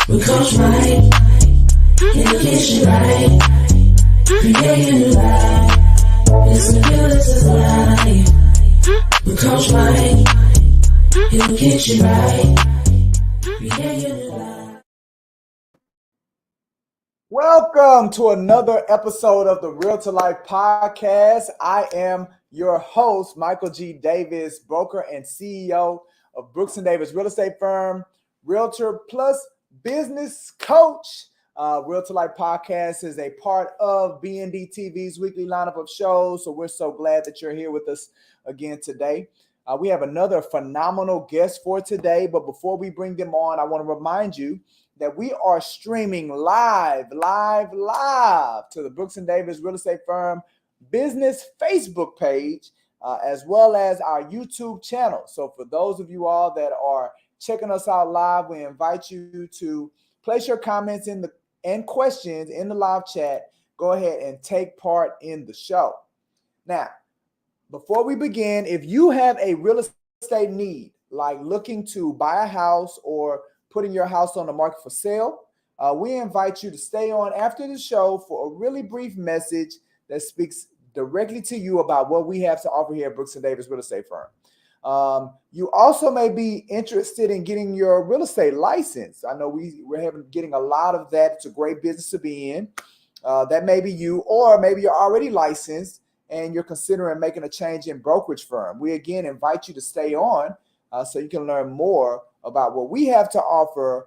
with Coach Mike. In the kitchen, right? Creating a life. Listen to Realtors life with Coach Mike. In the kitchen, right? Creating a life. Welcome to another episode of the Realtor Life Podcast. I am your host, Michael G. Davis, broker and CEO of Brooks & Davis Real Estate Firm, Realtor plus business coach. Realtor Life Podcast is a part of BND TV's weekly lineup of shows, so we're so glad that you're here with us again today. We have another phenomenal guest for today, but before we bring them on, I want to remind you that we are streaming live to the Brooks & Davis Real Estate Firm business Facebook page, as well as our YouTube channel. So for those of you all that are checking us out live, we invite you to place your comments and questions in the live chat. Go ahead and take part in the show. Now, before we begin, if you have a real estate need, like looking to buy a house or putting your house on the market for sale, we invite you to stay on after the show for a really brief message that speaks directly to you about what we have to offer here at Brooks & Davis Real Estate Firm. You also may be interested in getting your real estate license. I know we're getting a lot of that. It's a great business to be in. That may be you, or maybe you're already licensed and you're considering making a change in brokerage firm. We again invite you to stay on so you can learn more about what we have to offer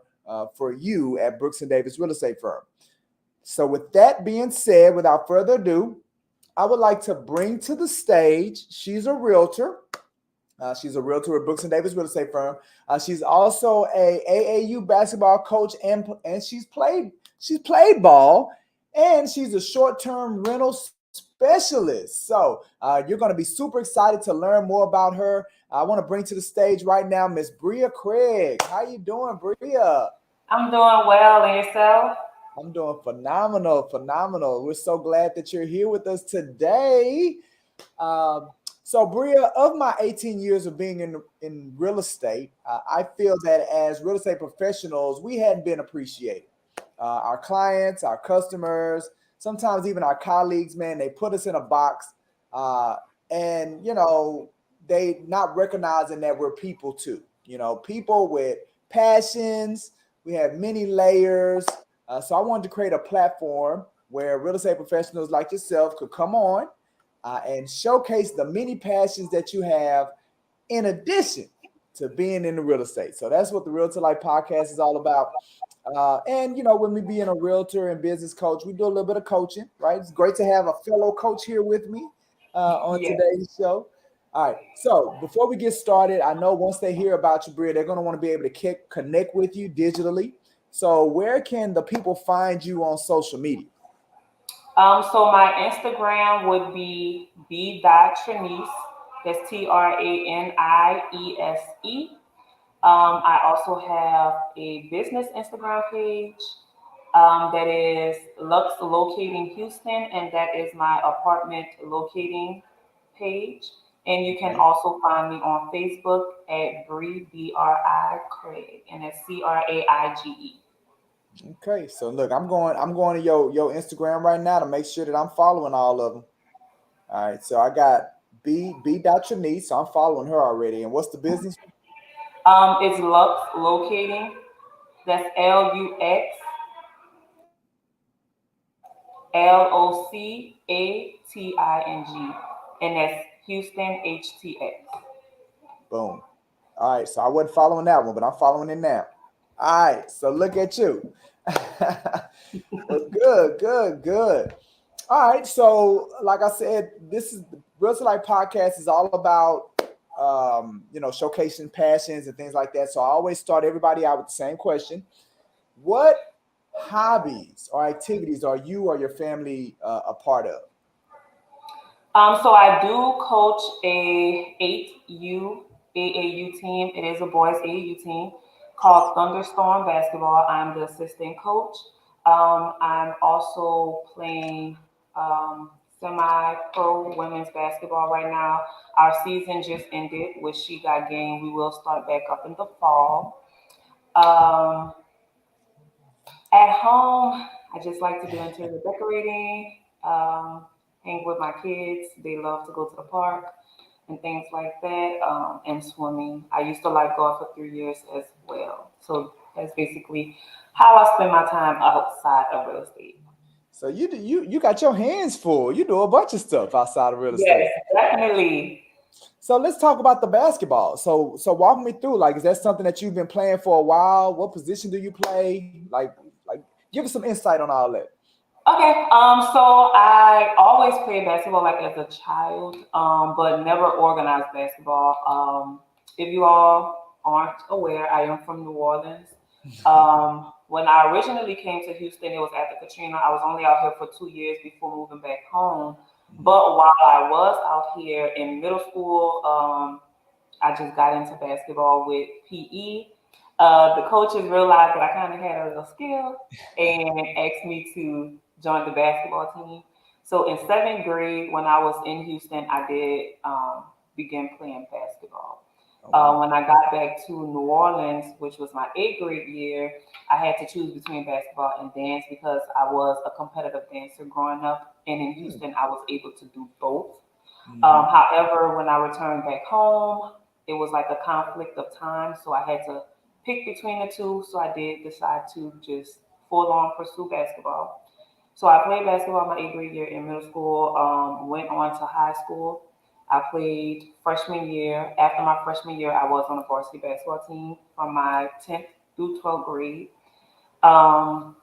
for you at Brooks & Davis Real Estate Firm. So with that being said, without further ado, I would like to bring to the stage, she's a realtor. She's a realtor at Brooks & Davis Real Estate Firm. She's also a AAU basketball coach, and she's played ball, and she's a short-term rental specialist. So you're going to be super excited to learn more about her. I want to bring to the stage right now Miss Bria Craige. How you doing, Bria? I'm doing well, and yourself? I'm doing phenomenal. We're so glad that you're here with us today. So Bria, of my 18 years of being in real estate, I feel that as real estate professionals, we hadn't been appreciated. Our clients, our customers, sometimes even our colleagues, man, they put us in a box, and they not recognizing that we're people too. People with passions. We have many layers. So I wanted to create a platform where real estate professionals like yourself could come on and showcase the many passions that you have in addition to being in the real estate. So that's what the Realtor Life Podcast is all about. And when we being a realtor and business coach, we do a little bit of coaching, right? It's great to have a fellow coach here with me on today's show. All right. So before we get started, I know once they hear about you, Bria, they're going to want to be able to connect with you digitally. So where can the people find you on social media? So my Instagram would be b.tranice. That's TRANIESE. I also have a business Instagram page that is Lux Locating Houston, and that is my apartment locating page. And you can also find me on Facebook at Bria Craige, and that's CRAIGE. Okay, so look, I'm going to your Instagram right now to make sure that I'm following all of them. All right, so I got b.tranice, so I'm following her already. And what's the business? It's Lux Locating. That's LUXLOCATING, and that's Houston HTX. Boom. All right, so I wasn't following that one, but I'm following it now. All right, so look at you. Well, good. All right, so like I said, this is the Realtor Life Podcast is all about showcasing passions and things like that. So I always start everybody out with the same question: what hobbies or activities are you or your family a part of? So I do coach a 8U AAU team. It is a boys AAU team called Thunderstorm Basketball. I'm the assistant coach. I'm also playing semi-pro women's basketball right now. Our season just ended with She Got Game. We will start back up in the fall. home, I just like to do interior decorating, hang with my kids. They love to go to the park and things like that, and swimming. I used to like golf for 3 years as well. So that's basically how I spend my time outside of real estate. So you got your hands full. You do a bunch of stuff outside of real estate. Yes, definitely. So let's talk about the basketball. So walk me through. Like, is that something that you've been playing for a while? What position do you play? Like, give us some insight on all that. Okay, so I always played basketball like as a child, but never organized basketball. If you all aren't aware, I am from New Orleans. When I originally came to Houston, it was after Katrina. I was only out here for 2 years before moving back home. But while I was out here in middle school, I just got into basketball with PE. The coaches realized that I kind of had a little skill and asked me to join the basketball team. So in seventh grade, when I was in Houston, I did begin playing basketball. Oh, wow. When I got back to New Orleans, which was my eighth grade year, I had to choose between basketball and dance because I was a competitive dancer growing up. And in Houston, I was able to do both. Mm-hmm. However, when I returned back home, it was like a conflict of time, so I had to pick between the two. So I did decide to just full on pursue basketball. So I played basketball my eighth grade year in middle school. Went on to high school. I played freshman year. After my freshman year, I was on a varsity basketball team from my 10th through 12th grade. Um,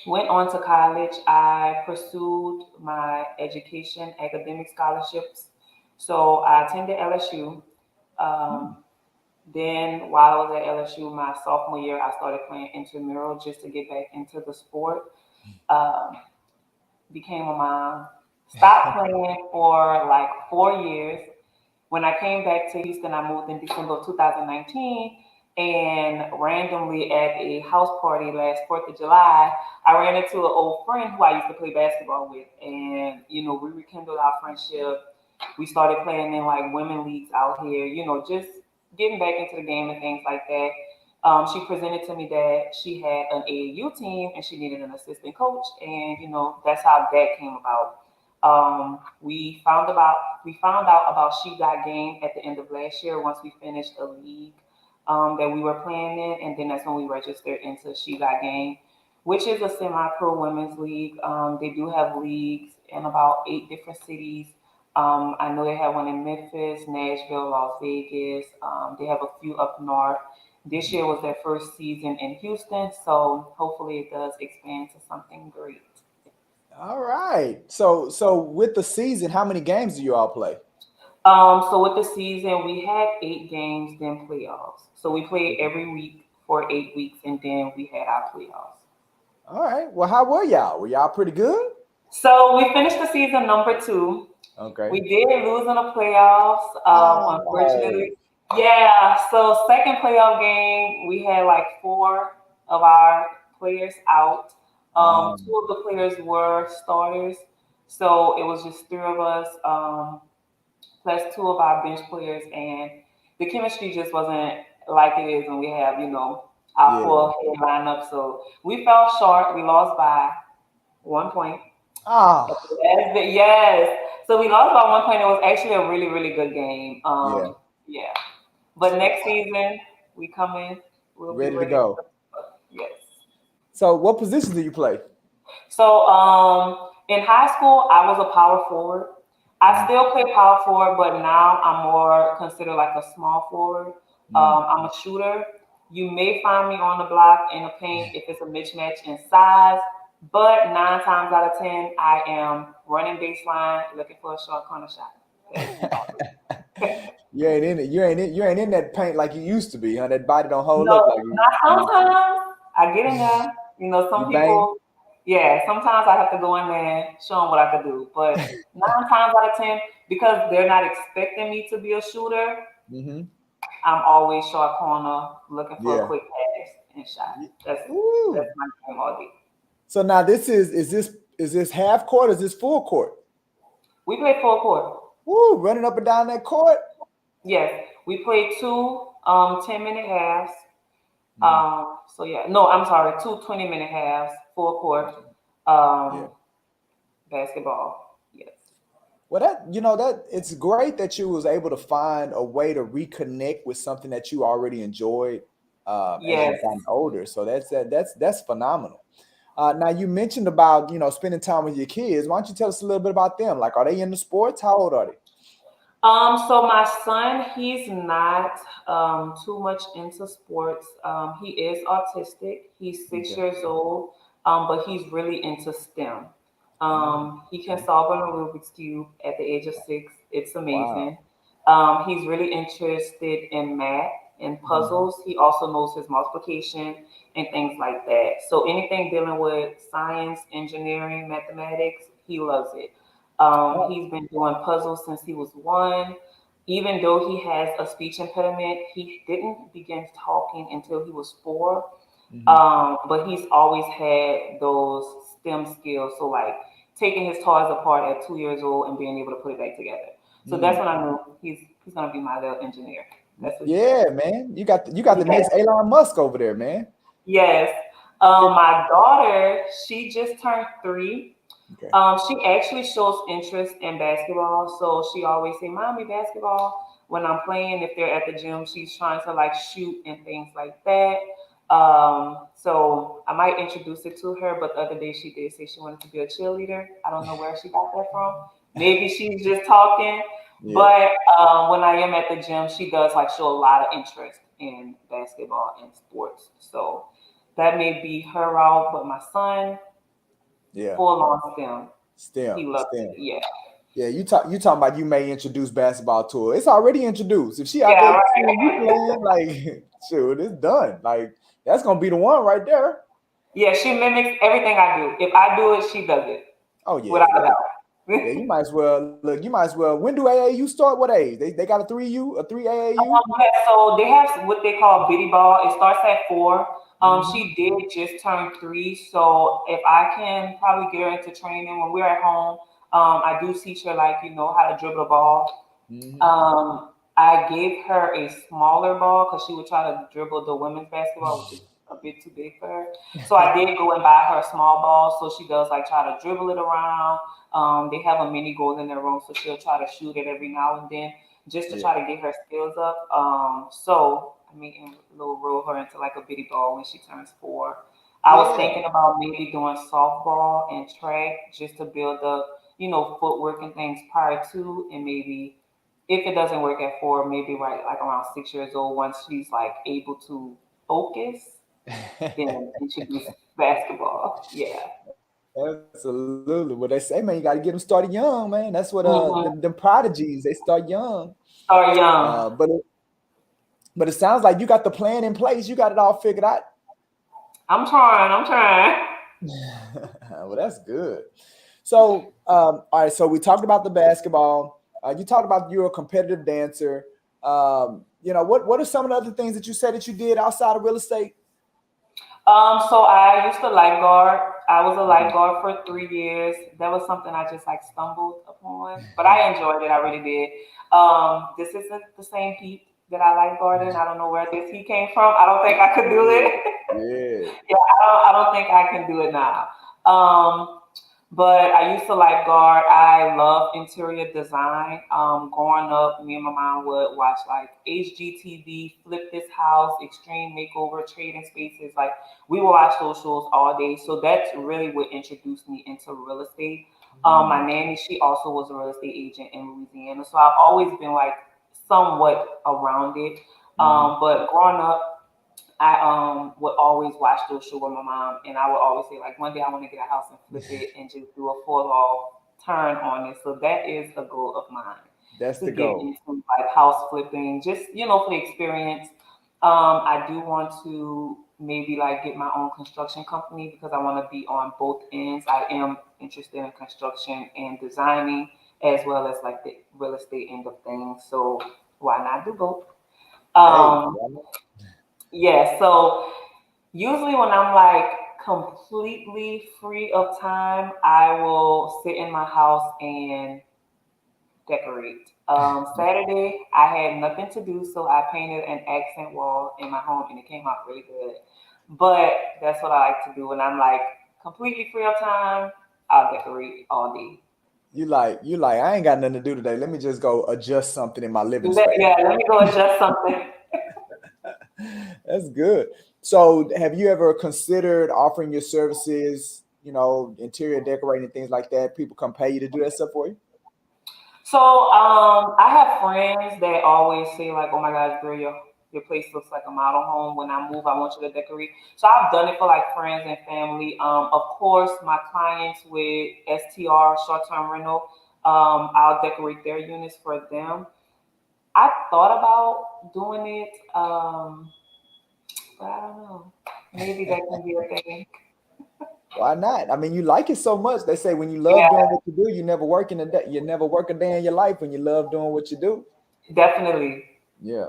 Went on to college. I pursued my education, academic scholarships. So I attended LSU. Um, then while I was at LSU, my sophomore year, I started playing intramural just to get back into the sport. Um, Became a mom. Stopped playing for like 4 years. When I came back to Houston, I moved in December of 2019. And randomly at a house party last 4th of July, I ran into an old friend who I used to play basketball with. And, we rekindled our friendship. We started playing in like women leagues out here, just getting back into the game and things like that. She presented to me that she had an AAU team and she needed an assistant coach, and that's how that came about. We found out about She Got Game at the end of last year once we finished a league that we were playing in, and then that's when we registered into She Got Game, which is a semi-pro women's league. They do have leagues in about 8 different cities. I know they have one in Memphis, Nashville, Las Vegas. They have a few up north. This year was their first season in Houston, so hopefully it does expand to something great. All right. So with the season, how many games do you all play? So with the season, we had 8 games, then playoffs. So we played every week for 8 weeks, and then we had our playoffs. All right. Well, how were y'all? Were y'all pretty good? So we finished the season number 2. Okay. We did lose in the playoffs, Oh. unfortunately. Yeah, so second playoff game, we had like 4 of our players out. Um, 2 of the players were starters, so it was just 3 of us, plus 2 of our bench players, and the chemistry just wasn't like it is when we have, our yeah. full head lineup. So we fell short. We lost by 1 point. Ah, Yes. So we lost by 1 point. It was actually a really, really good game. yeah. Yeah. But next season we come in, we'll be Ready to ready. go. Yes. So what position do you play? So in high school I was a power forward. I Mm, still play power forward, but now I'm more considered like a small forward. mm. I'm a shooter. You may find me on the block in the paint if it's a mismatch in size, but 9 times out of 10, I am running baseline looking for a short corner shot. That's about it. You ain't in it. You ain't in that paint like you used to be, huh? That body don't hold up No, like not you used to. sometimes. I get in there. You Some bang. people, yeah, sometimes I have to go in there and show them what I can do. But 9 times out of 10, because they're not expecting me to be a shooter, Hmm. I'm always short corner looking for a Yeah. quick pass and shot. That's Ooh. my game all day. So now this half court? Or is this full court? We play full court. Woo, running up and down that court. Yes, we play two 10-minute halves. Hmm. So yeah, no, I'm sorry, two 20-minute halves, full court, Okay. Yeah. um, basketball. Yes. Well, that it's great that you was able to find a way to reconnect with something that you already enjoyed as Yes. you've gotten older. So that's phenomenal. Now you mentioned about spending time with your kids. Why don't you tell us a little bit about them? Like, are they into sports? How old are So my son, he's not too much into sports. He is autistic. He's they? 6 years old, but he's really into STEM. Mm, He can okay. solve a Rubik's cube at the age of 6. It's Wow. amazing. He's really interested in math and Hmm. puzzles. He also knows his multiplication and things like that. So anything dealing with science, engineering, mathematics, he loves it. Oh. He's been doing puzzles since he was 1. Even though he has a speech impediment, he didn't begin talking until he was 4. Hmm. But he's always had those STEM skills. So like taking his toys apart at 2 years old and being able to put it back together. So that's Mm. when I knew he's gonna be my little engineer. That's what he Yeah, does. man. You got the Yes. next Elon Musk over there, man. Yes. Yeah. My daughter, she just turned 3. Okay. She actually shows interest in basketball, so she always say, "Mommy, basketball." When I'm playing, if they're at the gym, she's trying to like shoot and things like that. So I might introduce it to her, but the other day she did say she wanted to be a cheerleader. I don't know where she got that from. Maybe she's just talking, Yeah. but when I am at the gym, she does like show a lot of interest in basketball and sports. So that may be her route, but my son, Yeah. full on STEM. STEM. He loves it. STEM. Yeah. Yeah, you talking about you may introduce basketball to her. It's already introduced. If she out Yeah, there seeing you right. playing, like, shoot, it's done. Like, that's gonna be the one right there. Yeah, she mimics everything I do. If I do it, she does it Oh yeah, without a yeah. doubt. You might as well look. You might as well. When do AAU start? What age? They got a 3U, a 3 AAU. Yeah, so they have what they call biddy ball. It starts at 4. Mm-hmm. She did just turn 3, so if I can probably get her into training when we're at home, I do teach her like how to dribble the ball. Mm-hmm. I gave her a smaller ball because she would try to dribble the women's basketball, which is a bit too big for her. So I did go and buy her a small ball, so she does like try to dribble it around. They have a mini goal in their room, so she'll try to shoot it every now and then, just to Yeah. try to get her skills up. So I mean, and we'll roll her into like a bitty ball when she turns 4. I was Yeah. thinking about maybe doing softball and track just to build up, footwork and things prior to, and maybe if it doesn't work at 4, maybe right like around 6 years old, once she's like able to focus, then introduce basketball. Yeah. Absolutely. Well, they say, man, you got to get them started young, man. That's what them Mm-hmm. prodigies they start young. Start Uh, young. but it, but it sounds like you got the plan in place. You got it all figured out. I'm trying. I'm trying. Well, that's good. So, all right. So we talked about the basketball. You talked about you're a competitive dancer. What are some of the other things that you said that you did outside of real estate? So I used to lifeguard. I was a Mhm. lifeguard for 3 years. That was something I just like stumbled upon, but I enjoyed it. I really did. This isn't the same heat that I lifeguarded in. I don't know where this heat came from. I don't think I could do Yeah, it. yeah. Yeah, I don't think I can do it now. Um, but I used to lifeguard. I love interior design. Growing up, me and my mom would watch like HGTV, Flip This House, Extreme Makeover, Trading Spaces. Like we would watch those shows all day. So that's really what introduced me into real estate. My Mm, nanny, she also was a real estate agent in Louisiana. So I've always been like somewhat around it. mhm. But growing up, I would always watch those shows with my mom, and I would always say like one day I want to get a house and flip it and just do a full off turn on it. So that is a goal of mine That's to the get goal. into like house flipping, just for the experience. I do want to maybe like get my own construction company because I want to be on both ends. I am interested in construction and designing as well as like the real estate end of things. So why not do both? Hey, Um, yeah, so usually when I'm like completely free of time, I will sit in my house and decorate. Saturday, I had nothing to do, so I painted an accent wall in my home, and it came out really good. But that's what I like to do when I'm like completely free of time. I'll decorate all day. You like, I ain't got nothing to do today. Let me just go adjust something in my living space. Yeah, let me go adjust something. That's good. So, have you ever considered offering your services, interior decorating, things like that? People come pay you to do that stuff for you? So I have friends that always say like, "Oh my gosh, girl, your place looks like a model home. When I move, I want you to decorate." So I've done it for like friends and family. Of course, my clients with STR short term rental, I'll decorate their units for them. I thought about doing it, but I don't know. Maybe that can be a thing. Why not? I mean, you like it so much. They say when you love Yeah, doing what you do, you never work in a day. You never work a day in your life when you love doing what you do. definitely. Yeah.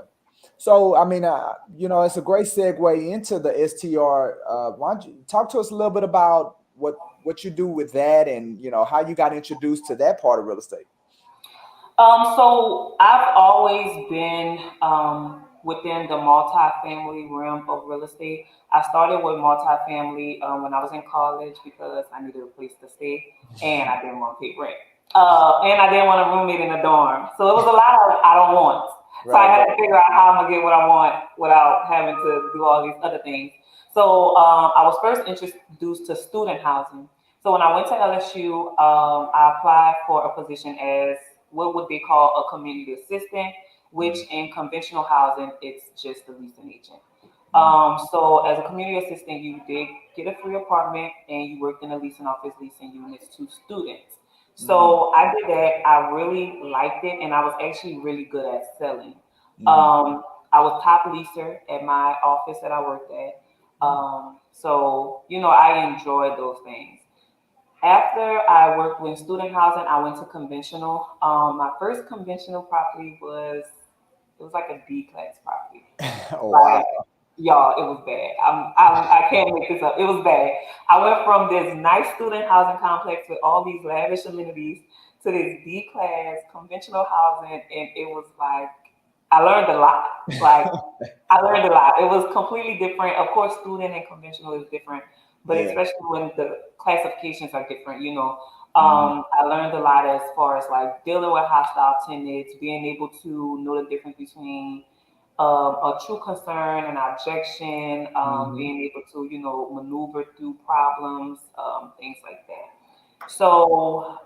So, I mean, it's a great segue into the STR. Why don't you talk to us a little bit about what you do with that, and how you got introduced to that part of real estate? So I've always been within the multifamily realm of real estate. I started with multifamily when I was in college because I needed a place to stay and I didn't want to pay rent. And I didn't want a roommate in a dorm. So it was a lot of I don't want. So I Right, had right. to figure out how I'm gonna get what I want without having to do all these other things. So I was first introduced to student housing. So when I went to LSU, I applied for a position as what would they call a community assistant, which Mm, in conventional housing, it's just the leasing agent. mm, So as a community assistant, you did get a free apartment and you worked in a leasing office leasing units to students. mm, So I did that. I really liked it and I was actually really good at selling. mm, I was top leaser at my office that I worked at. mm, So I enjoyed those things. After I worked with student housing, I went to conventional. My first conventional property was like a D class property. Oh, wow. Like y'all, it was bad. I can't make this up. It was bad. I went from this nice student housing complex with all these lavish amenities to this D class conventional housing, and it was like I learned a lot. Like I learned a lot. It was completely different. Of course, student and conventional is different, but Yeah. especially when the classifications are different. Mhm, I learned a lot as far as like dealing with hostile tenants, being able to know the difference between a true concern and objection, mhm, being able to, maneuver through problems, things like that. So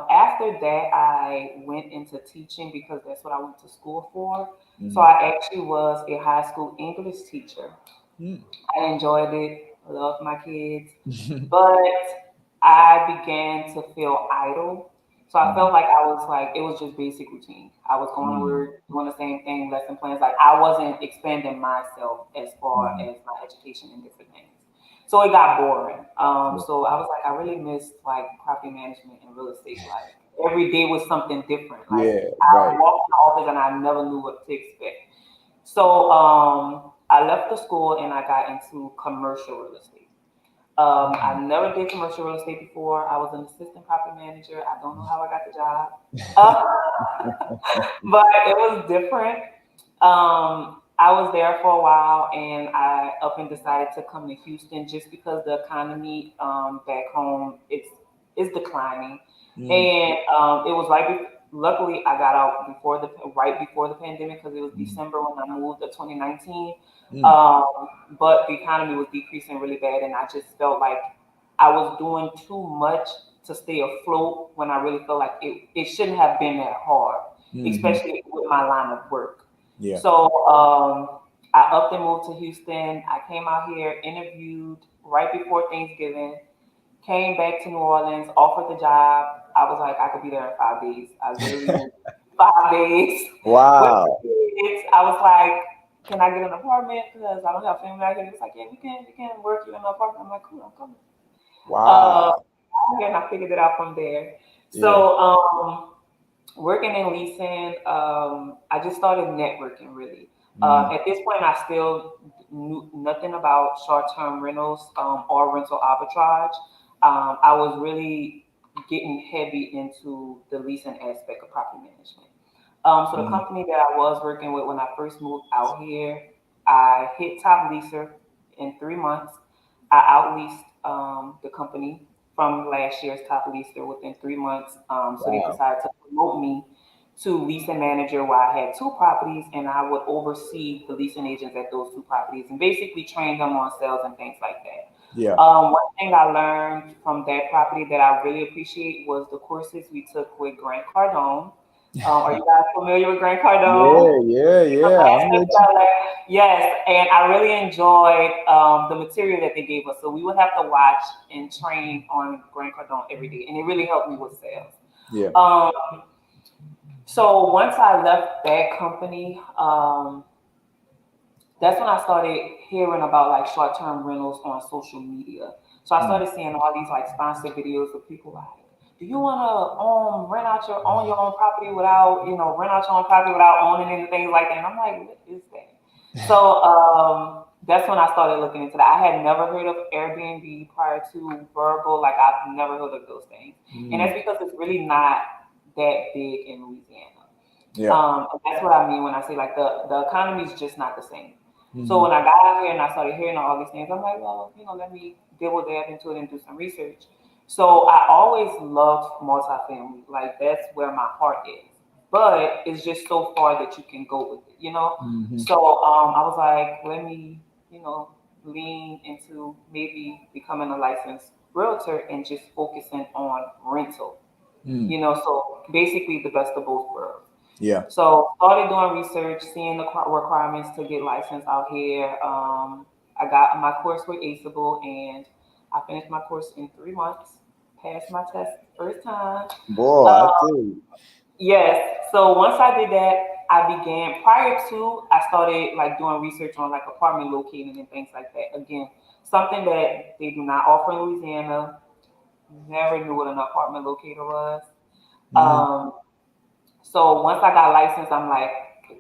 after that, I went into teaching because that's what I went to school for. So mhm, I actually was a high school English teacher. mm. I enjoyed it, loved my kids, but I began to feel idle. So I Mhm, felt like I was like, it was just basic routine. I was going to mm, work, doing the same thing, lesson plans. Like I wasn't expanding myself as far mhm. as my education and different things. So it got boring. Yeah. So I was like, I really missed like property management and real estate. Like every day was something different. Like Yeah, I right. would walk in the office and I never knew what to expect. So I left the school and I got into commercial real estate. I never did commercial real estate before. I was an assistant property manager. I don't know how I got the job, but it was different. I was there for a while, and I up and decided to come to Houston just because the economy back home it's declining, Mm, and it was luckily, I got out right before the pandemic because it was mm, December when I moved to 2019. mm, Um, but the economy was decreasing really bad, and I just felt like I was doing too much to stay afloat when I really felt like it shouldn't have been that hard, mhm. especially with my line of work. Yeah. So I up and moved to Houston. I came out here, interviewed right before Thanksgiving, came back to New Orleans, offered the job. I was like, I could be there in 5 days. I literally moved 5 days with the Wow. kids. I was like, can I get an apartment? Because I don't have family out here. He was like, yeah, we can work you in an apartment. I'm like, cool, I'm coming. Uh, Wow. and I figured it out from there. Yeah. So working in leasing, I just started networking really. Mm, At this point, I still knew nothing about short-term rentals or rental arbitrage. I was really getting heavy into the leasing aspect of property management. So the Mm. company that I was working with when I first moved out here, I hit top leaser in 3 months. I outleased the company from last year's top leaser within 3 months. So they Wow. decided to promote me to leasing manager where I had two properties and I would oversee the leasing agents at those two properties and basically train them on sales and things like that. Yeah. One thing I learned from that property that I really appreciate was the courses we took with Grant Cardone. Are you guys familiar with Grant Cardone? Yeah, yeah, He's a yeah. I'm master with you. seller. Yes, and I really enjoyed the material that they gave us. So we would have to watch and train on Grant Cardone every day, and it really helped me with sales. Yeah. Um, so once I left that company, that's when I started hearing about like short term rentals on social media. So I Mm. started seeing all these like sponsored videos of people like, do you want to rent out your own property without rent out your own property without owning it and things like that? And I'm like, what is that? So that's when I started looking into that. I had never heard of Airbnb prior to Verbal. Like I've never heard of those things, and Mm. that's because it's really not that big in Louisiana. Yeah. And that's what I mean when I say like the economy is just not the same. So Hmm. when I got out here and I started hearing all these things, I'm like, well, let me dibble dab into it and do some research. So I always loved multifamily. Like that's where my heart is. But it's just so far that you can go with it. Hmm. So I was like, let me, you know, lean into maybe becoming a licensed realtor and just focusing on rental. Mm. So basically the best of both worlds. Yeah. So started doing research, seeing the requirements to get licensed out here. I got my course with Aceable and I finished my course in 3 months. Passed my test first time. Boy, I Uh, tell you. yes. So once I did that, I began. Prior to, I started like doing research on like apartment locating and things like that. Again, something that they do not offer in Louisiana. Never knew what an apartment locator was. Hmm. Um, so once I got licensed, I'm like,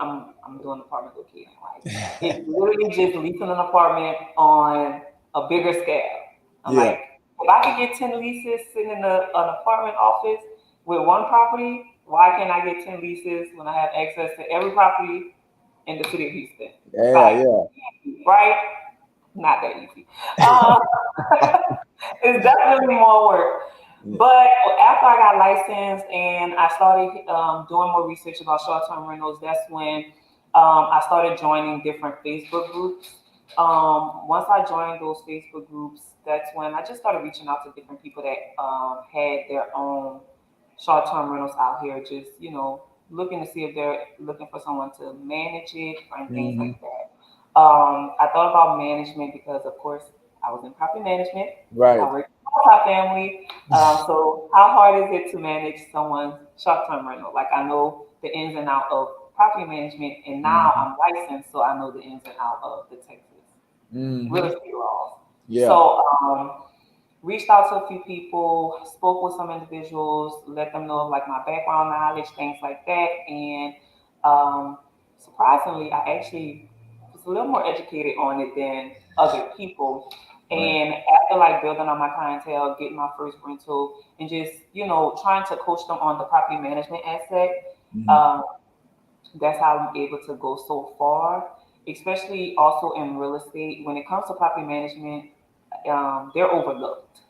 I'm doing apartment locating. Like it's literally just leasing an apartment on a bigger scale. I'm Yeah. like, if I could get 10 leases sitting in an apartment office with one property, why can't I get 10 leases when I have access to every property in the city of Houston? Yeah. Like, Yeah. right? Not that easy. Um, it's definitely more work. Yeah. But after I got licensed and I started doing more research about short-term rentals, that's when I started joining different Facebook groups. Once I joined those Facebook groups, that's when I just started reaching out to different people that had their own short-term rentals out here, just looking to see if they're looking for someone to manage it and things Hmm. like that. I thought about management because, of course, I was in property management. I Right. worked in multifamily. So, how hard is it to manage someone's short-term rental? Like, I know the ins and out of property management, and now Hmm. I'm licensed, so I know the ins and out of the Texas real Hmm. estate laws. Yeah. So, reached out to a few people, spoke with some individuals, let them know of like my background knowledge, things like that, and um, surprisingly, I actually was a little more educated on it than other people. Right. And after like building on my clientele, getting my first rental, and just trying to coach them on the property management aspect, Hmm. um, that's how I'm able to go so far. Especially also in real estate, when it comes to property management, they're overlooked.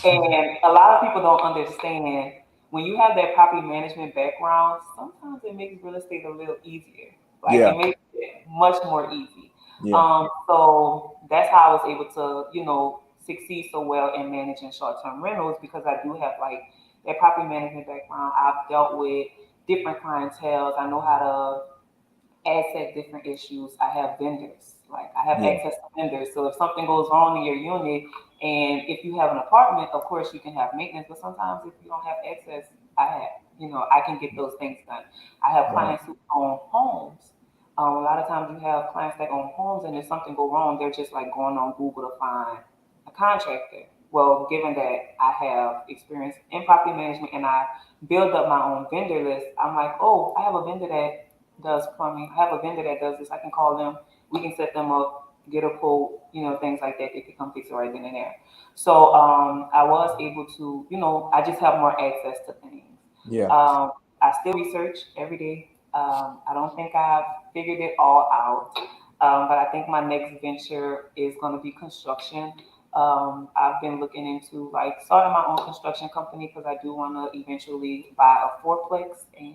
And a lot of people don't understand when you have that property management background, sometimes it makes real estate a little easier. Like Yeah. it makes it much more easy. Yeah. So that's how I was able to, succeed so well in managing short-term rentals because I do have like that property management background. I've dealt with different clientels. I know how to asset different issues. I have vendors. Like I have Yeah. access to vendors. So if something goes wrong in your unit and if you have an apartment, of course you can have maintenance, but sometimes if you don't have access, I can get those things done. I have Right. clients who own homes. A lot of times you have clients that own homes and if something go wrong, they're just like going on Google to find a contractor. Well, given that I have experience in property management and I build up my own vendor list, I'm like, oh, I have a vendor that does plumbing. I have a vendor that does this. I can call them. We can set them up. get a quote, things like that. They could come fix it right then and there. So I was able to, I just have more access to things. Yeah. I still research every day. I don't think I've figured it all out, but I think my next venture is going to be construction. I've been looking into like starting my own construction company because I do want to eventually buy a fourplex and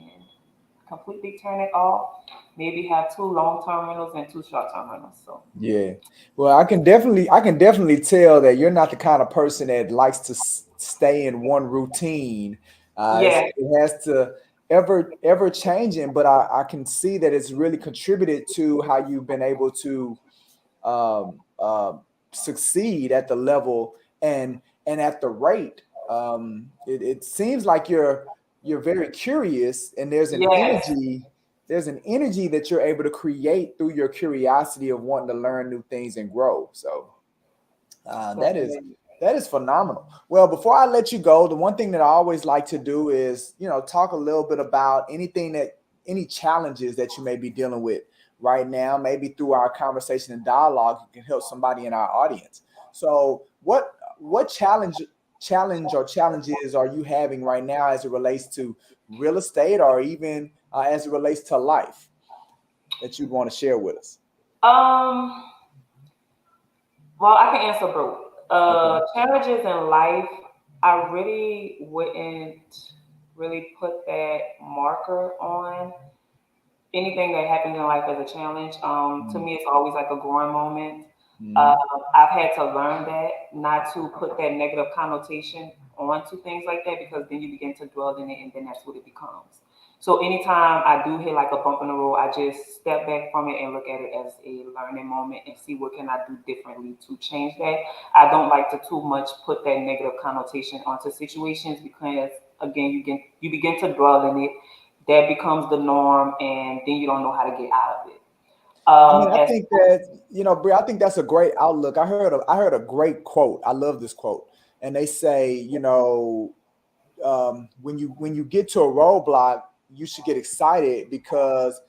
completely turn it off. Maybe have two long-term rentals and two short-term rentals. So Yeah. Well, I can definitely tell that you're not the kind of person that likes to stay in one routine. yeah, It has to ever changing, but I can see that it's really contributed to how you've been able to um, uh, succeed at the level and at the rate. It seems like you're very curious, and yes, there's an energy that you're able to create through your curiosity of wanting to learn new things and grow. So uh, that is definitely. that is phenomenal. Well, before I let you go, the one thing that I always like to do is, talk a little bit about any challenges that you may be dealing with right now. Maybe through our conversation and dialogue, you can help somebody in our audience. So, what challenge or challenges are you having right now as it relates to real estate, or even as it relates to life that you'd want to share with us? Um, well, I can answer both. Okay. Challenges in life, I really wouldn't really put that marker on anything that happens in life as a challenge. To Mm, me, it's always like a growing moment. Uh, mhm. I've had to learn that not to put that negative connotation onto things like that because then you begin to dwell in it and then that's what it becomes. So anytime I do hit like a bump in the road, I just step back from it and look at it as a learning moment and see what can I do differently to change that. I don't like to too much put that negative connotation onto situations because again you begin to dwell in it, that becomes the norm, and then you don't know how to get out of it. I mean, I As think that, Bria, I think that's a great outlook. I heard a great quote. I love this quote. And they say, when you get to a roadblock, you should get excited because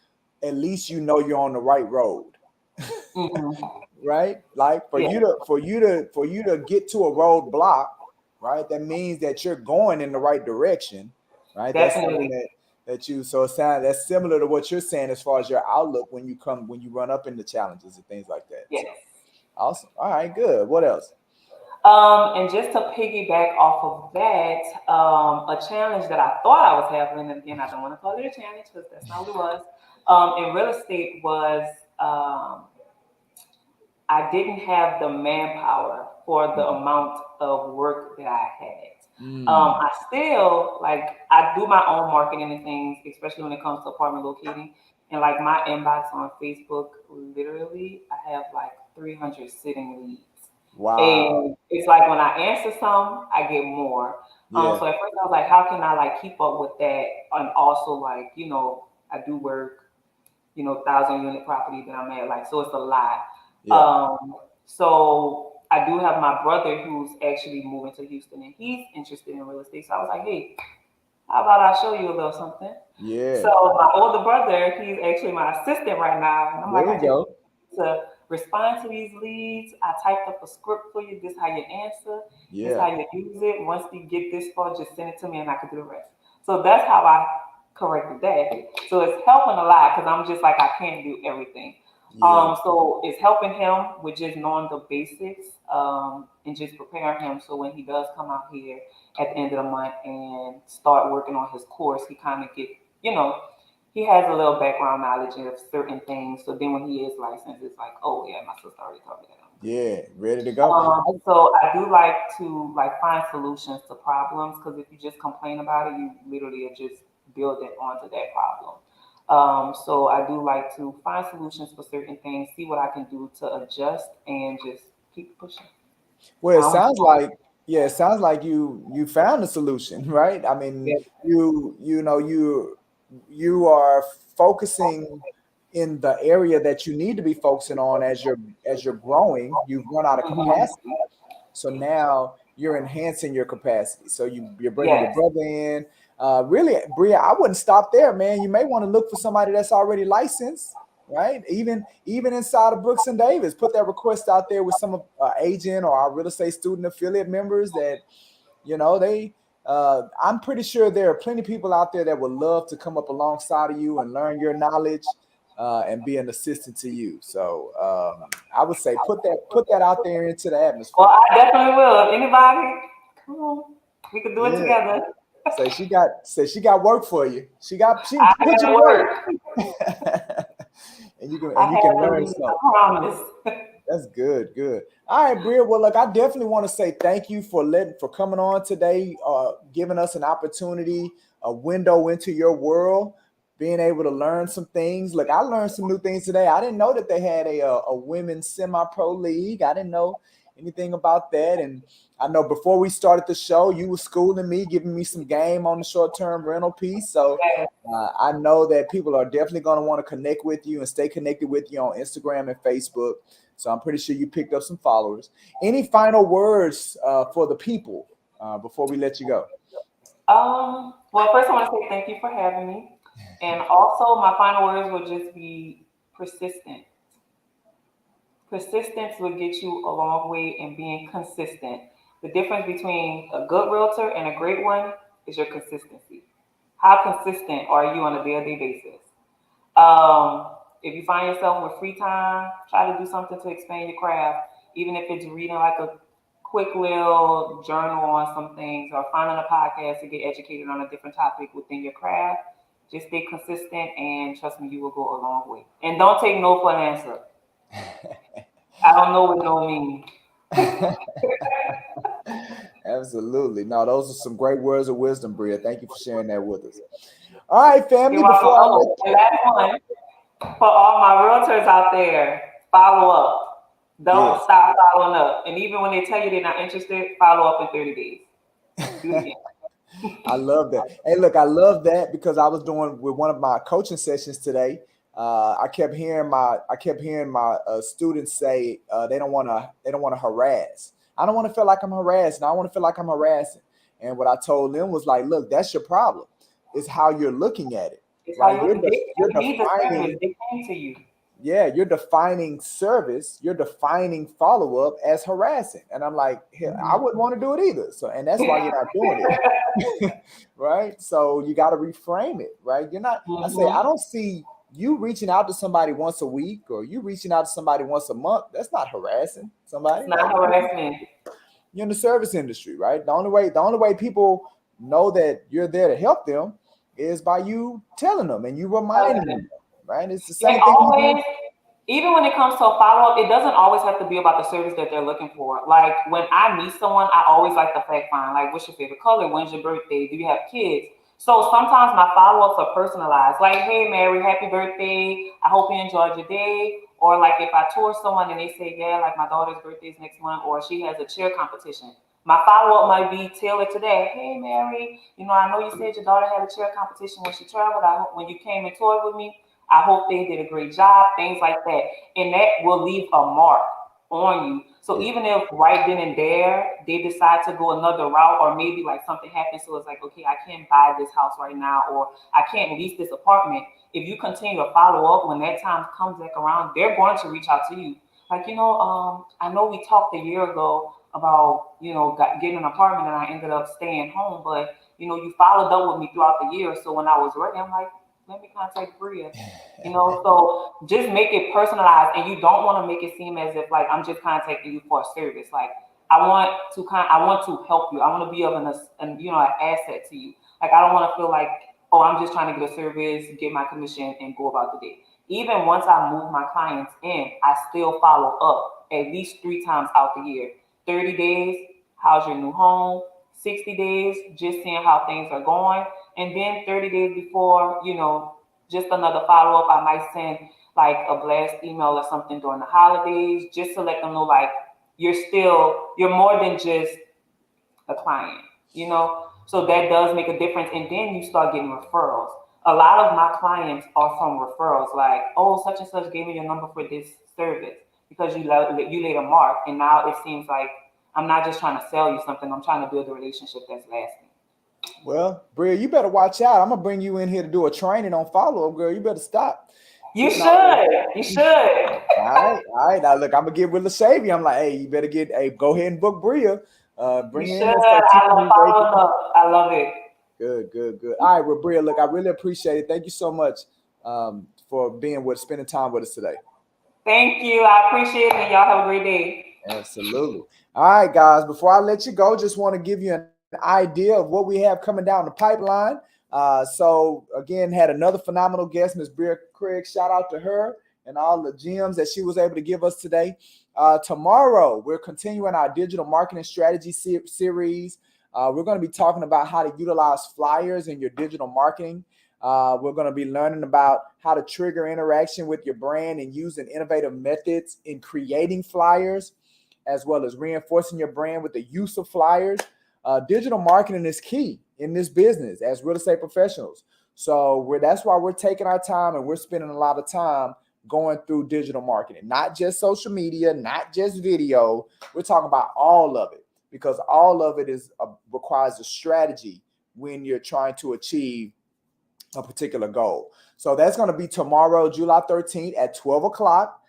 at least you know you're on the right road, mhm, right? Like for yeah, you to get to a roadblock, right? That means that you're going in the right direction, right? That's something definitely, that you so it sounds that's similar to what you're saying as far as your outlook when you run up into challenges and things like that. yes. So awesome. All right, good. What else? And just to piggyback off of that, a challenge that I thought I was having, and again, I don't want to call it a challenge because that's not what it was. In real estate was um, I didn't have the manpower for the amount of work that I had. Mm, I still like I do my own marketing and things, especially when it comes to apartment locating. And like my inbox on Facebook, literally, I have like 300 sitting leads. wow. And it's like when I answer some, I get more. Yeah. So at first I was like, how can I like keep up with that? And also like, I do work, 1,000 unit property that I'm at, like, so it's a lot. Yeah. So I do have my brother who's actually moving to Houston and he's interested in real estate. So I was like, hey, how about I show you a little something? So Yeah. my older brother, he's actually my assistant right now. And I'm like, There I you just go. need to respond to these leads. I typed up a script for you. This is how you answer. This is Yeah. how you use it. Once you get this far, just send it to me and I can do the rest. So that's how I corrected that. So it's helping a lot because I'm just like, I can't do everything. Yeah. So it's helping him with just knowing the basics and just preparing him so when he does come out here at the end of the month and start working on his course, he kind of get, you know, he has a little background knowledge of certain things. So then when he is licensed, it's like, oh yeah, my sister already told me that. I'm good. Yeah. Ready to go. So I do like to like find solutions to problems because if you just complain about it, you literally are just building onto that problem. So I do like to find solutions for certain things, see what I can do to adjust, and just keep pushing. Well, I don't. it sounds like you found a solution, right? I mean, Yeah. you are focusing in the area that you need to be focusing on as you're growing. You've run out of Mhm. capacity, so now you're enhancing your capacity. So you're bringing your Yes. brother in. Really, Bria, I wouldn't stop there, man. You may want to look for somebody that's already licensed. right? Even inside of Brooks and Davis, put that request out there with some agent or our real estate student affiliate members that they. I'm pretty sure there are plenty of people out there that would love to come up alongside of you and learn your knowledge and be an assistant to you. So I would say put that out there into the Well, atmosphere. I definitely will. If anybody, come on, we can do it Yeah. together. Say she got work for you. She I put you have to work. work. and you can I and you can have learn indeed. something. I promise. That's good, good. All right, Bria. Well, look, I definitely want to say thank you for coming on today, giving us an opportunity, a window into your world, being able to learn some things. Look, I learned some new things today. I didn't know that they had a women's semi-pro league. I didn't know anything about that. And I know before we started the show, you were schooling me, giving me some game on the short-term rental piece. So Yes. I know that people are definitely going to want to connect with you and stay connected with you on Instagram and Facebook. So I'm pretty sure you picked up some followers. Any final words for the people before we let you go? Well, first I want to say thank you for having me, and also my final words would just be persistent. Persistence will get you a long way in being consistent. The difference between a good realtor and a great one is your consistency. How consistent are you on a day-to-day basis? If you find yourself with free time, try to do something to expand your craft, even if it's reading like a quick little journal on some things or finding a podcast to get educated on a different topic within your craft. Just stay consistent and trust me, you will go a long way. And don't take no for an answer. I don't know what no means. Absolutely. No, those are some great words of wisdom, Bria. Thank you for sharing that with us. All right, You're family. welcome. Before I let Oh, and last one for all my realtors out there, follow up. Don't yes. stop following up. And even when they tell you they're not interested, follow up in 30 days. Do it again. I love that. Hey, look, I love that because I was doing with one of my coaching sessions today. I kept hearing my students say they don't want to harass. I don't want to feel like I'm harassed, and I want to feel like I'm harassing. And what I told them was like, look, that's your problem. It's how you're looking at it, It's how right? you You're they need the service. defining They came to you. yeah, you're defining service, you're defining follow up as harassing. And I'm like, "Hell, I Mhm. wouldn't want to do it either. So, and that's why you're not doing it. Right. So you got to reframe it, right? I say, I Mhm. don't see you reaching out to somebody once a week or you reaching out to somebody once a month. That's not harassing somebody. It's Like not harassment. you're in the service industry, right? The only way people know that you're there to help them is by you telling them and you reminding them, right? It's the And same thing you do. always, even when it comes to a follow up, it doesn't always have to be about the service that they're looking for. Like when I meet someone, I always like the fact find. Like, what's your favorite color? When's your birthday? Do you have kids? So sometimes my follow ups are personalized. Like, hey, Mary, happy birthday. I hope you enjoyed your day. Or like if I tour someone and they say, yeah, like my daughter's birthday is next month, or she has a cheer competition. My follow up might be tailored to that. Hey, Mary, I know you said your daughter had a cheer competition when she traveled. I hope when you came and toured with me, I hope they did a great job, things like that. And that will leave a mark on you. So Yeah. even if right then and there they decide to go another route, or maybe like something happens, so it's like, okay, I can't buy this house right now, or I can't lease this apartment. If you continue to follow up when that time comes back around, they're going to reach out to you. Like, I know we talked a year ago about, getting an apartment and I ended up staying home, but you followed up with me throughout the year. So when I was ready, I'm like, let me contact Bria. So just make it personalized, and you don't want to make it seem as if like I'm just contacting you for a service. Like I want to help you. I want to be of an asset to you. Like I don't want to feel like, oh, I'm just trying to get a service, get my commission, and go about the day. Even once I move my clients in, I still follow up at least 3 times out the year. 30 days, how's your new home? 60 days, just seeing how things are going. And then 30 days before, just another follow up, I might send like a blast email or something during the holidays just to let them know like you're more than just a client, So that does make a difference. And then you start getting referrals. A lot of my clients are from referrals, like, oh, such and such gave me your number for this service because you laid a mark. And now it seems like I'm not just trying to sell you something, I'm trying to build a relationship that's lasting. Well, Bria, you better watch out. I'm gonna bring you in here to do a training on follow up, girl. You better stop. You should. You should. All right. Now look, I'm gonna get with LaShavy. I'm like, hey, you better go ahead and book Bria. You Bring her should. in and start I teaching love these ladies. following up. I love it. Good. All right, well, Bria, look, I really appreciate it. Thank you so much for spending time with us today. Thank you. I appreciate it. Y'all have a great day. Absolutely. All right, guys, before I let you go, just want to give you an idea of what we have coming down the pipeline. So again, had another phenomenal guest, Ms. Bria Craige. Shout out to her and all the gems that she was able to give us today. Tomorrow, we're continuing our digital marketing strategy series. We're going to be talking about how to utilize flyers in your digital marketing. We're going to be learning about how to trigger interaction with your brand and using innovative methods in creating flyers, as well as reinforcing your brand with the use of flyers. Digital marketing is key in this business as real estate professionals. So that's why we're taking our time and we're spending a lot of time going through digital marketing, not just social media, not just video. We're talking about all of it, because all of it requires a strategy when you're trying to achieve a particular goal. So that's going to be tomorrow, July 13th at 12 o'clock.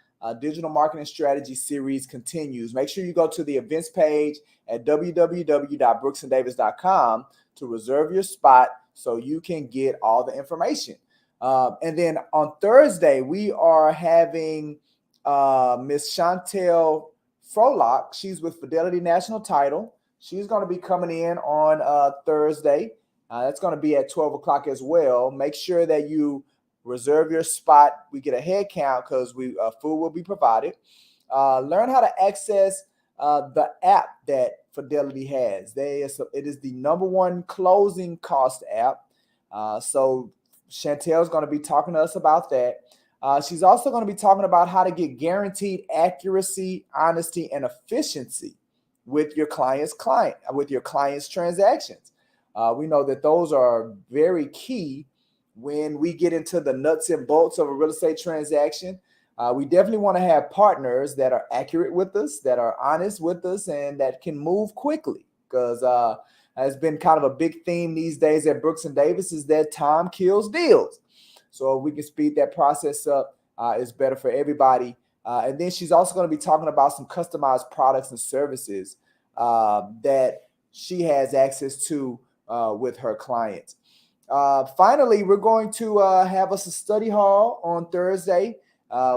Digital Marketing Strategy Series continues. Make sure you go to the events page at www.brooksanddavis.com to reserve your spot so you can get all the information. And then on Thursday, we are having Miss Chantel Frolick. She's with Fidelity National Title. She's going to be coming in on Thursday. That's going to be at 12 o'clock as well. Make sure that you reserve your spot. We get a head count because food will be provided. Learn how to access the app that Fidelity has. It is the #1 closing cost app. So Chantel's going to be talking to us about that. She's also going to be talking about how to get guaranteed accuracy, honesty, and efficiency with your client's transactions. We know that those are very key when we get into the nuts and bolts of a real estate transaction. We definitely want to have partners that are accurate with us, that are honest with us, and that can move quickly, because has been kind of a big theme these days at Brooks and Davis is that time kills deals. So if we can speed that process up, it's better for everybody. And then she's also going to be talking about some customized products and services that she has access to with her clients. Finally, we're going to have us a study hall on Thursday.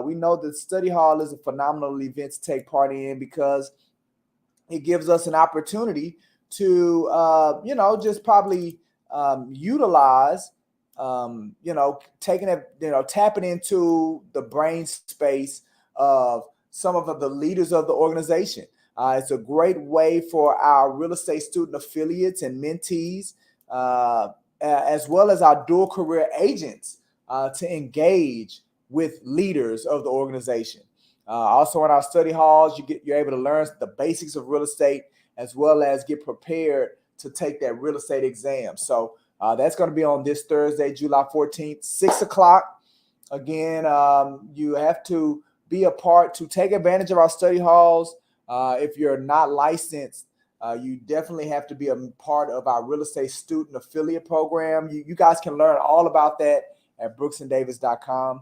We know that study hall is a phenomenal event to take part in because it gives us an opportunity to, just probably utilize, tapping into the brain space of some of the leaders of the organization. It's a great way for our real estate student affiliates and mentees, as well as our dual career agents, to engage with leaders of the organization. Also in our study halls, you're able to learn the basics of real estate, as well as get prepared to take that real estate exam. So that's going to be on this Thursday, July 14th, 6 o'clock. Again, you have to be a part to take advantage of our study halls. If you're not licensed, you definitely have to be a part of our real estate student affiliate program. You guys can learn all about that at brooksanddavis.com.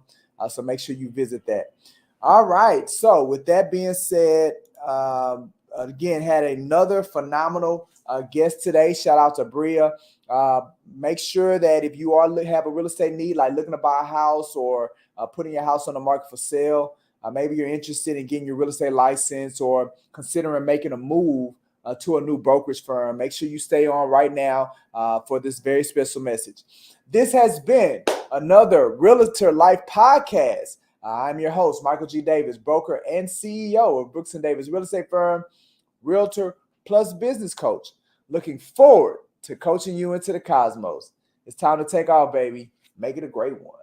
So make sure you visit that. All right. So with that being said, again, had another phenomenal guest today. Shout out to Bria. Make sure that if you have a real estate need, like looking to buy a house or putting your house on the market for sale, maybe you're interested in getting your real estate license or considering making a move to a new brokerage firm, make sure you stay on right now for this very special message. This has been another Realtor Life podcast. I'm your host, Michael G. Davis, broker and CEO of Brooks & Davis Real Estate Firm, Realtor plus business coach. Looking forward to coaching you into the cosmos. It's time to take off, baby. Make it a great one.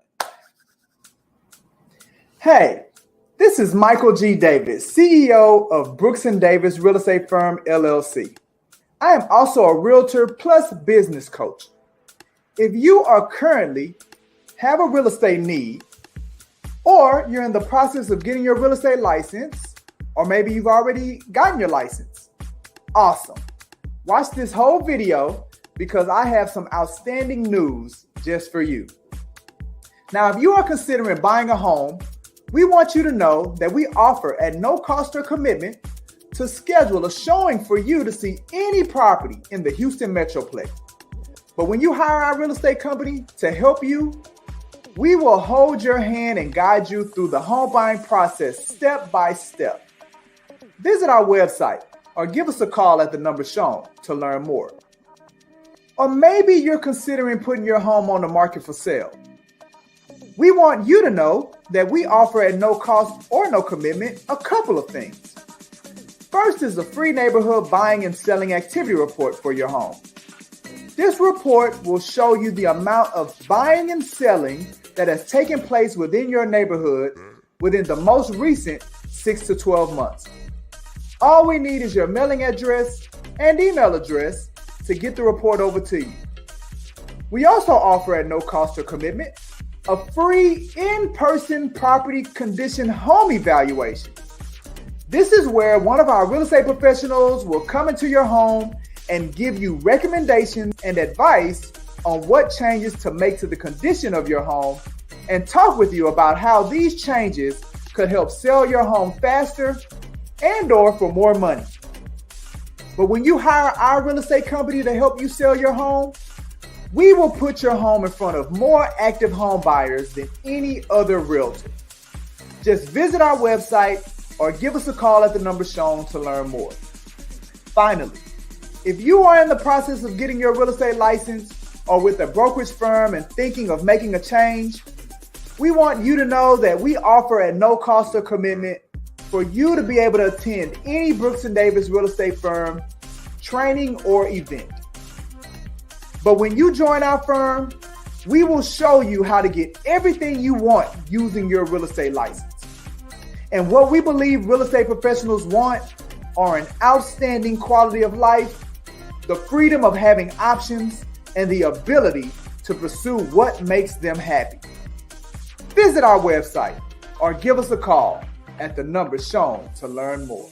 Hey, this is Michael G. Davis, CEO of Brooks & Davis Real Estate Firm, LLC. I am also a Realtor plus business coach. If you are currently have a real estate need, or you're in the process of getting your real estate license, or maybe you've already gotten your license, awesome. Watch this whole video because I have some outstanding news just for you. Now, if you are considering buying a home, we want you to know that we offer at no cost or commitment to schedule a showing for you to see any property in the Houston Metroplex. But when you hire our real estate company to help you, we will hold your hand and guide you through the home buying process step by step. Visit our website or give us a call at the number shown to learn more. Or maybe you're considering putting your home on the market for sale. We want you to know that we offer at no cost or no commitment a couple of things. First is a free neighborhood buying and selling activity report for your home. This report will show you the amount of buying and selling that has taken place within your neighborhood within the most recent 6 to 12 months. All we need is your mailing address and email address to get the report over to you. We also offer at no cost or commitment a free in-person property condition home evaluation. This is where one of our real estate professionals will come into your home and give you recommendations and advice on what changes to make to the condition of your home and talk with you about how these changes could help sell your home faster and/or for more money. But when you hire our real estate company to help you sell your home, we will put your home in front of more active home buyers than any other realtor. Just visit our website or give us a call at the number shown to learn more. Finally, if you are in the process of getting your real estate license or with a brokerage firm and thinking of making a change, we want you to know that we offer at no cost or commitment for you to be able to attend any Brooks & Davis real estate firm training or event. But when you join our firm, we will show you how to get everything you want using your real estate license. And what we believe real estate professionals want are an outstanding quality of life, the freedom of having options, and the ability to pursue what makes them happy. Visit our website or give us a call at the number shown to learn more.